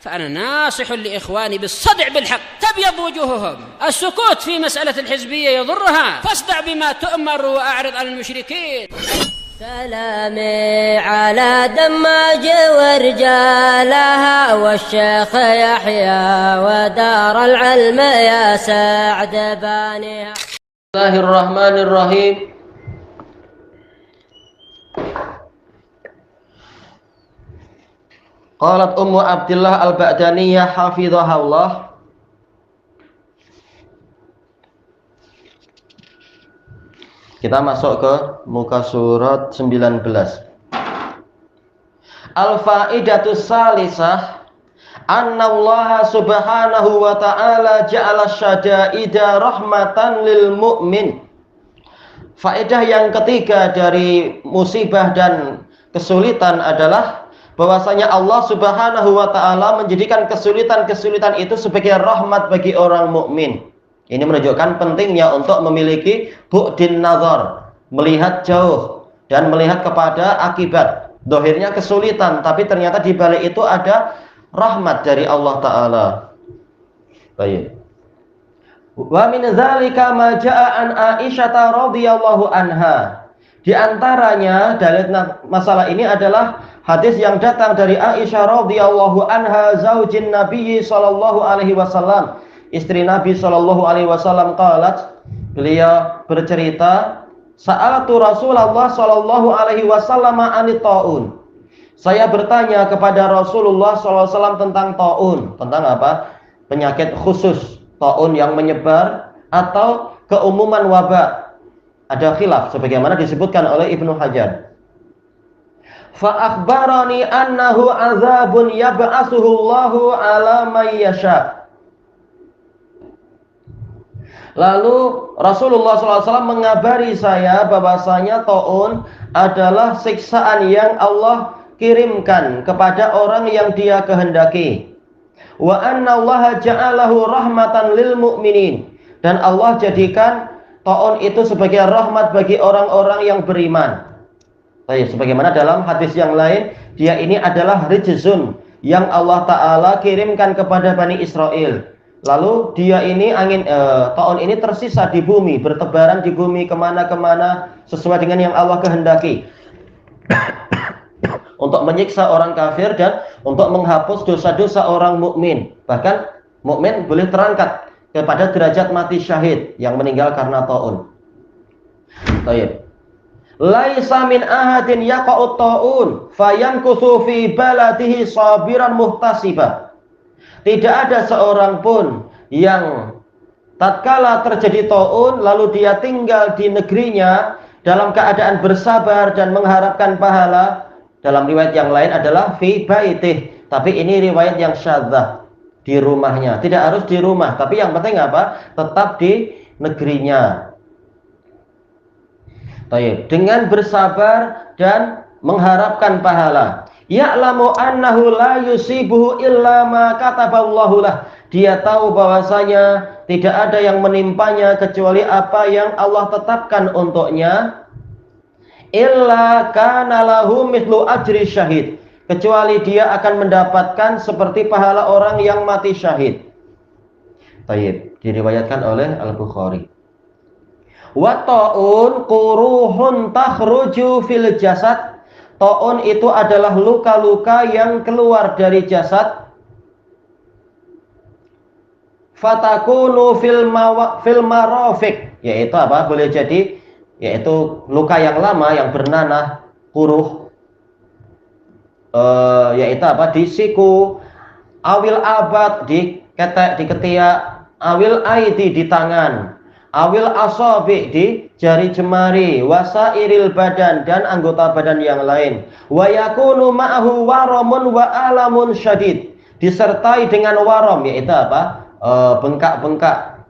فأنا ناصح لإخواني بالصدع بالحق تبيض وجوههم. السكوت في مسألة الحزبية يضرها، فاصدع بما تؤمر وأعرض عن المشركين. سلامي على دماج ورجالها والشيخ يحيى ودار العلم يا سعد بانيها. بسم الله الرحمن الرحيم. Qalat Ummu Abdillah Al-Ba'daniyah hafizahullah. Kita masuk ke muka surat 19. Al-faidatus salisah annallaha subhanahu wa ta'ala ja'ala syada'ida rahmatan lil mu'min. Faedah yang ketiga dari musibah dan kesulitan adalah bahwasanya Allah Subhanahu wa ta'ala menjadikan kesulitan-kesulitan itu sebagai rahmat bagi orang mukmin. Ini menunjukkan pentingnya untuk memiliki bu'din nazar, melihat jauh dan melihat kepada akibat. Dohirnya kesulitan, tapi ternyata di balik itu ada rahmat dari Allah Ta'ala. Baik. Wa min dzalika ma jaa'a an Aisyah radhiyallahu anha. Di antaranya dalil masalah ini adalah hadis yang datang dari Aisyah radhiyallahu anha zaujin Nabi sallallahu alaihi wasallam, istri Nabi sallallahu alaihi wasallam. Qalat, beliau bercerita, sa'alatu Rasulullah sallallahu alaihi wasallam anit taun. Saya bertanya kepada Rasulullah sallallahu alaihi wasallam tentang taun. Tentang apa? Penyakit khusus, taun yang menyebar atau keumuman wabak. Ada khilaf sebagaimana disebutkan oleh Ibnu Hajar. Fa akhbarani annahu azabun yab'atsuhu Allahu ala may yasha. Lalu Rasulullah SAW mengabari saya bahwasanya taun adalah siksaan yang Allah kirimkan kepada orang yang Dia kehendaki. Wa anna Allah ja'alahu rahmatan lil mu'minin, dan Allah jadikan taun itu sebagai rahmat bagi orang-orang yang beriman. Sebagaimana dalam hadis yang lain, dia ini adalah rijzun yang Allah Ta'ala kirimkan kepada Bani Israel. Lalu dia ini taun ini tersisa di bumi, bertebaran di bumi kemana-kemana sesuai dengan yang Allah kehendaki. Untuk menyiksa orang kafir dan untuk menghapus dosa-dosa orang mukmin. Bahkan mukmin boleh terangkat kepada derajat mati syahid yang meninggal karena taun. Baik. Laisa min ahadin yaqa'ut taun fayankusu fi baladihi sabiran muhtasiba. Tidak ada seorang pun yang tatkala terjadi taun lalu dia tinggal di negerinya dalam keadaan bersabar dan mengharapkan pahala. Dalam riwayat yang lain adalah fi baitih, tapi ini riwayat yang syadzah, di rumahnya. Tidak harus di rumah, tapi yang penting apa? Tetap di negerinya. Baik, dengan bersabar dan mengharapkan pahala. Ya'lamu annahu la yusibuhu illa ma kataballahu lah. Dia tahu bahwasanya tidak ada yang menimpanya kecuali apa yang Allah tetapkan untuknya. Illa kana lahu mithlu ajri syahid. Kecuali dia akan mendapatkan seperti pahala orang yang mati syahid. Baik, diriwayatkan oleh Al-Bukhari. Wa ta'un quruhun takhruju fil jasad. Ta'un itu adalah luka-luka yang keluar dari jasad. Fatakunu fil marafiq, yaitu apa? Boleh jadi yaitu luka yang lama yang bernanah, kuruh, yaitu apa? Di siku, awil abad di ketek, di ketiak, awil aidi di tangan, awil asabi di jari jemari, wasairil badan dan anggota badan yang lain. Wa yakunu ma'ahu waramun wa alamun syadid, disertai dengan waram, yaitu apa? Bengkak-bengkak,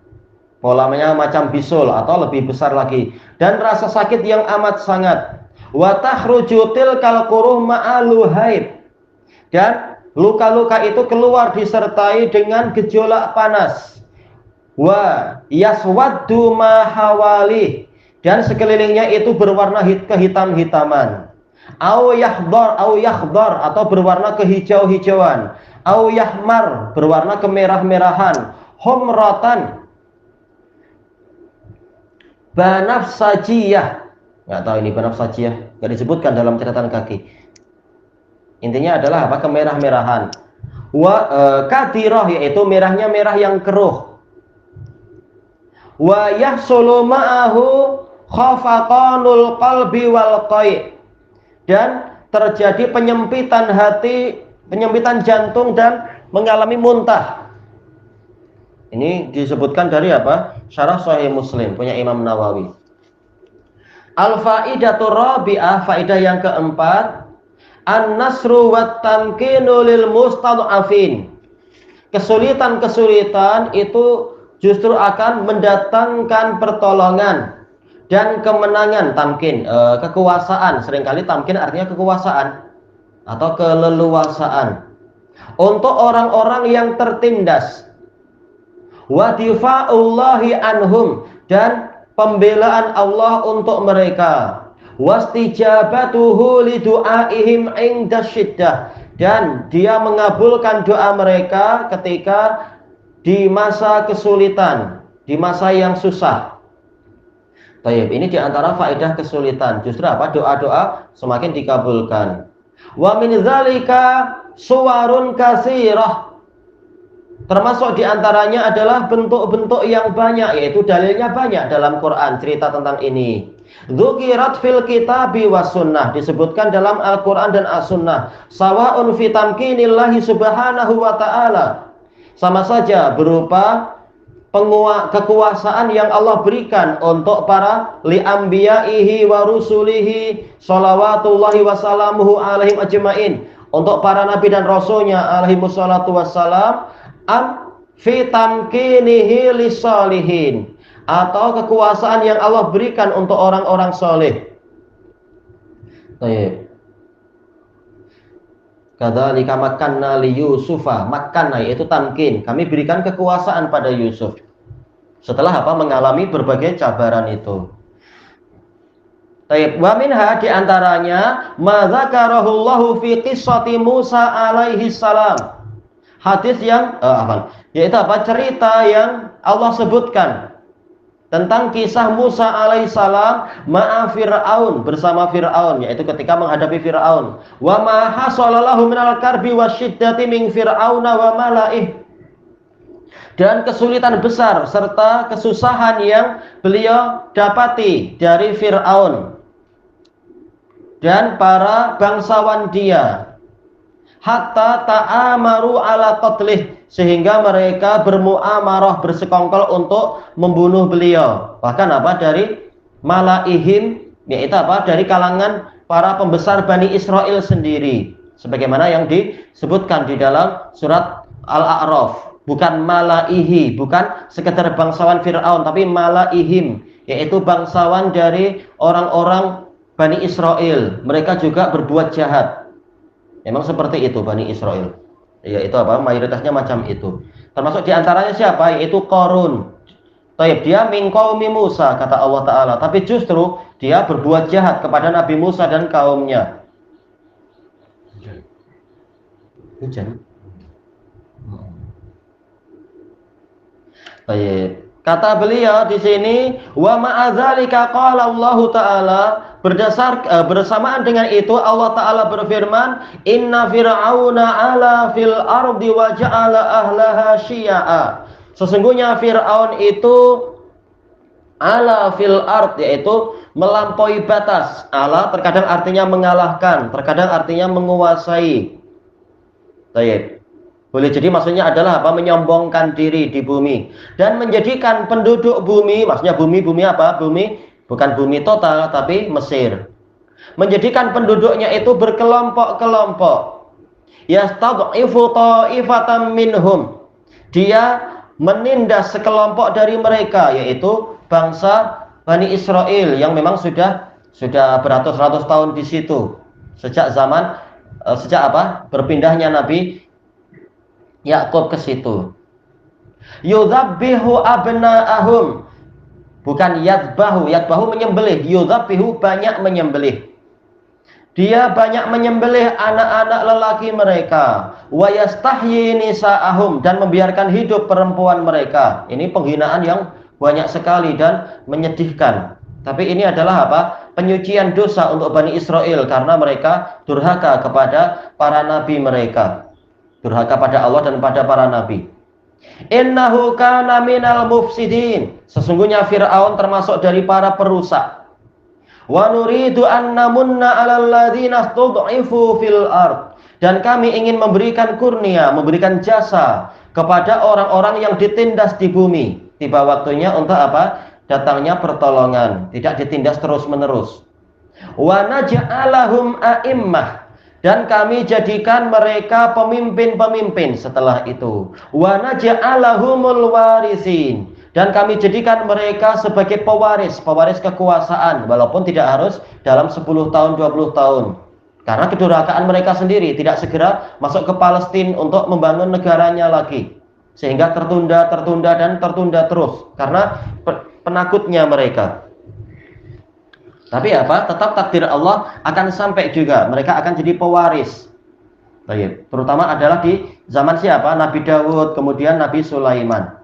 polanya macam bisul atau lebih besar lagi, dan rasa sakit yang amat sangat. Wa takhruju tilkal quruh ma'alu haid, dan luka-luka itu keluar disertai dengan gejolak panas. Wa yaswaddu ma hawali, dan sekelilingnya itu berwarna kehitam-hitaman. Au yakhdar atau berwarna kehijau-hijauan. au yahmar, berwarna kemerah-merahan, humratan, banafsajiyah. Nggak tahu ini banafsajiyah, nggak disebutkan dalam catatan kaki. Intinya adalah apa? Kemerah-merahan. Kadirah, yaitu merahnya merah yang keruh. Wa yahsulu ma'ahu khafaqanul qalbi wal qai', dan terjadi penyempitan hati, penyempitan jantung dan mengalami muntah. Ini disebutkan dari apa? Syarah Sahih Muslim punya Imam Nawawi. Al-faidatur rabi'ah, faidah yang keempat, an-nasru wat tamkinu lil mustad'afin. Kesulitan-kesulitan itu justru akan mendatangkan pertolongan dan kemenangan. Tamkin, kekuasaan. Seringkali tamkin artinya kekuasaan atau keleluasaan untuk orang-orang yang tertindas. Wa difa'ullahi anhum, dan pembelaan Allah untuk mereka. Wastijabatuhu lidu'aihim inda syiddah, dan dia mengabulkan doa mereka ketika di masa kesulitan, di masa yang susah. Baik, ini diantara faedah kesulitan. Justru apa? Doa-doa semakin dikabulkan. Wa min dzalika suwarun katsirah. Termasuk diantaranya adalah bentuk-bentuk yang banyak, yaitu dalilnya banyak dalam Quran cerita tentang ini. Dzukirat fil kitabi was sunnah, disebutkan dalam Al-Quran dan As-Sunnah. Sawa'un fi tamkinillahi subhanahu wa ta'ala, sama saja berupa kekuasaan yang Allah berikan untuk para li'ambiyaihi wa rusulihi sholawatullahi wassalamuhu alaihim ajma'in, untuk para nabi dan rasulnya alaihimussalatu wassalam, am fi tamkinihi lissalihin, atau kekuasaan yang Allah berikan untuk orang-orang soleh. Baik. Kadzalika makanna li Yusufa, makanna yaitu tamkin, kami berikan kekuasaan pada Yusuf. Setelah apa? Mengalami berbagai cabaran itu. Baik, wa minha, di antaranya ma dzakarahullahu fi qissati Musa alaihi salam. Hadis yang yaitu apa? Cerita yang Allah sebutkan tentang kisah Musa alaihissalam ma'a Fir'aun, bersama Fir'aun, yaitu ketika menghadapi Fir'aun. Wa ma hasalallahu minal karbi wasyiddati min Fir'auna wa malaih, dan kesulitan besar serta kesusahan yang beliau dapati dari Fir'aun dan para bangsawan dia. Hatta ta'amaru ala qatlih, sehingga mereka bermuamarah, bersekongkol untuk membunuh beliau. Bahkan apa? Dari malaihim, yaitu apa? Dari kalangan para pembesar Bani Israel sendiri, sebagaimana yang disebutkan di dalam surat Al-A'raf. Bukan malaihi, bukan sekedar bangsawan Fir'aun, tapi malaihim, yaitu bangsawan dari orang-orang Bani Israel. Mereka juga berbuat jahat. Memang seperti itu Bani Israel. Yaitu apa? Mayoritasnya macam itu. Termasuk diantaranya siapa? Yaitu Qarun. Taib, dia min qaumi Musa, kata Allah Ta'ala. Tapi justru dia berbuat jahat kepada Nabi Musa dan kaumnya. Hujan. Baik. Kata beliau di sini, wa ma'adzalika qala Allah Ta'ala, bersamaan dengan itu Allah Ta'ala berfirman, inna fir'auna ala fil ardi wa ja'ala ahlaha syia'a. Sesungguhnya Fir'aun itu ala fil ard, yaitu melampaui batas. Ala terkadang artinya mengalahkan, terkadang artinya menguasai. Baik. Boleh jadi maksudnya adalah apa? Menyombongkan diri di bumi dan menjadikan penduduk bumi, maksudnya bumi apa? Bumi bukan bumi total tapi Mesir. Menjadikan penduduknya itu berkelompok-kelompok. Yastad'ifu ta'ifatan minhum. Dia menindas sekelompok dari mereka, yaitu bangsa Bani Israel yang memang sudah beratus-ratus tahun di situ. Sejak berpindahnya Nabi Yakub ke situ. Yudzabbihu abna'ahum, bukan yadbahu. Yadbahu menyembelih, yudzabbihu banyak menyembelih. Dia banyak menyembelih anak-anak lelaki mereka, wa yastahyi nisa'ahum, dan membiarkan hidup perempuan mereka. Ini penghinaan yang banyak sekali dan menyedihkan. Tapi ini adalah apa? Penyucian dosa untuk Bani Israel karena mereka durhaka kepada para nabi mereka. Durhaka pada Allah dan pada para nabi. Innahu kana minal mufsidin. Sesungguhnya Fir'aun termasuk dari para perusak. Wa nuridu an namunna 'alal ladzina stud'ifu fil ard. Dan kami ingin memberikan kurnia, memberikan jasa kepada orang-orang yang ditindas di bumi. Tiba waktunya untuk apa? Datangnya pertolongan, tidak ditindas terus-menerus. Wa naj'alahum a'immah, dan kami jadikan mereka pemimpin-pemimpin setelah itu. Wa naj'alahumul warisin, dan kami jadikan mereka sebagai pewaris kekuasaan, walaupun tidak harus dalam 10 tahun, 20 tahun. Karena kedurhakaan mereka sendiri tidak segera masuk ke Palestina untuk membangun negaranya lagi. Sehingga tertunda terus. Karena penakutnya mereka. Tapi apa? Tetap takdir Allah akan sampai juga. Mereka akan jadi pewaris. Baik. Terutama adalah di zaman siapa? Nabi Dawud, kemudian Nabi Sulaiman.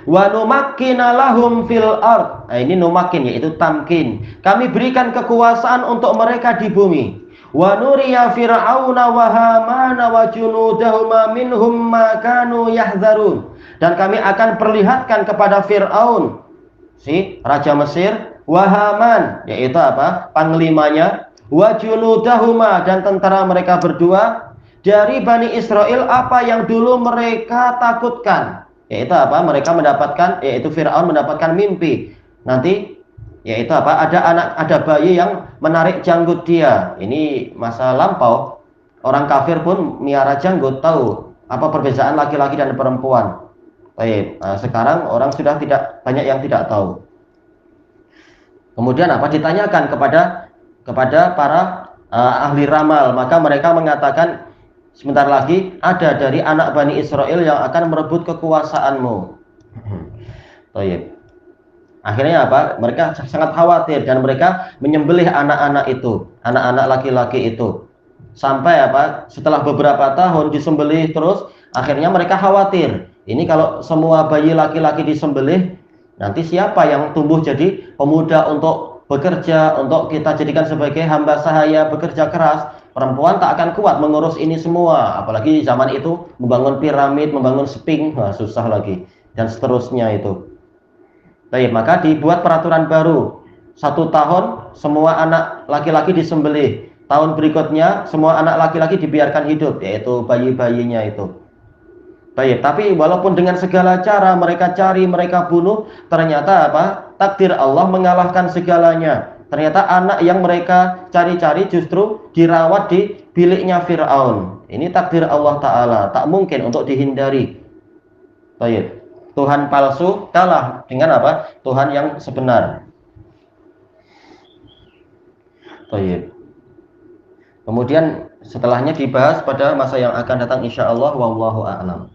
Wa numakkina lahum fil ard. Nah, ini numakin, yaitu tamkin. Kami berikan kekuasaan untuk mereka di bumi. Wa nuriya fir'auna wa hamana wa junudahuma minhum ma kanu yahzarun. Dan kami akan perlihatkan kepada Fir'aun, si raja Mesir, wa Haman, yaitu apa? Panglimanya, wa junudahuma, dan tentara mereka berdua, dari Bani Israel apa yang dulu mereka takutkan. Yaitu apa? Mereka mendapatkan, yaitu Fir'aun mendapatkan mimpi. Nanti, yaitu apa? Ada bayi yang menarik janggut dia. Ini masa lampau. Orang kafir pun miara janggut, tahu apa perbedaan laki-laki dan perempuan. Baik. Nah, sekarang orang sudah tidak banyak yang tidak tahu. Kemudian apa? Ditanyakan kepada para ahli ramal, maka mereka mengatakan, sebentar lagi ada dari anak Bani Israel yang akan merebut kekuasaanmu. Baik. Akhirnya apa? Mereka sangat khawatir dan mereka menyembelih anak-anak itu, anak-anak laki-laki itu. Sampai apa? Setelah beberapa tahun disembelih terus, akhirnya mereka khawatir. Ini kalau semua bayi laki-laki disembelih, nanti siapa yang tumbuh jadi pemuda untuk bekerja, untuk kita jadikan sebagai hamba sahaya, bekerja keras. Perempuan tak akan kuat mengurus ini semua, apalagi zaman itu membangun piramid, membangun sphinx, nah, susah lagi, dan seterusnya itu. Baik, maka dibuat peraturan baru. 1 tahun semua anak laki-laki disembelih. Tahun berikutnya semua anak laki-laki dibiarkan hidup, yaitu bayi-bayinya itu. Baik, tapi walaupun dengan segala cara mereka cari, mereka bunuh, ternyata apa? Takdir Allah mengalahkan segalanya. Ternyata anak yang mereka cari-cari justru dirawat di biliknya Fir'aun. Ini takdir Allah Ta'ala, tak mungkin untuk dihindari. Baik. Tuhan palsu kalah dengan apa? Tuhan yang sebenar. Baik. Kemudian setelahnya dibahas pada masa yang akan datang, insya Allah. Wallahu a'lam.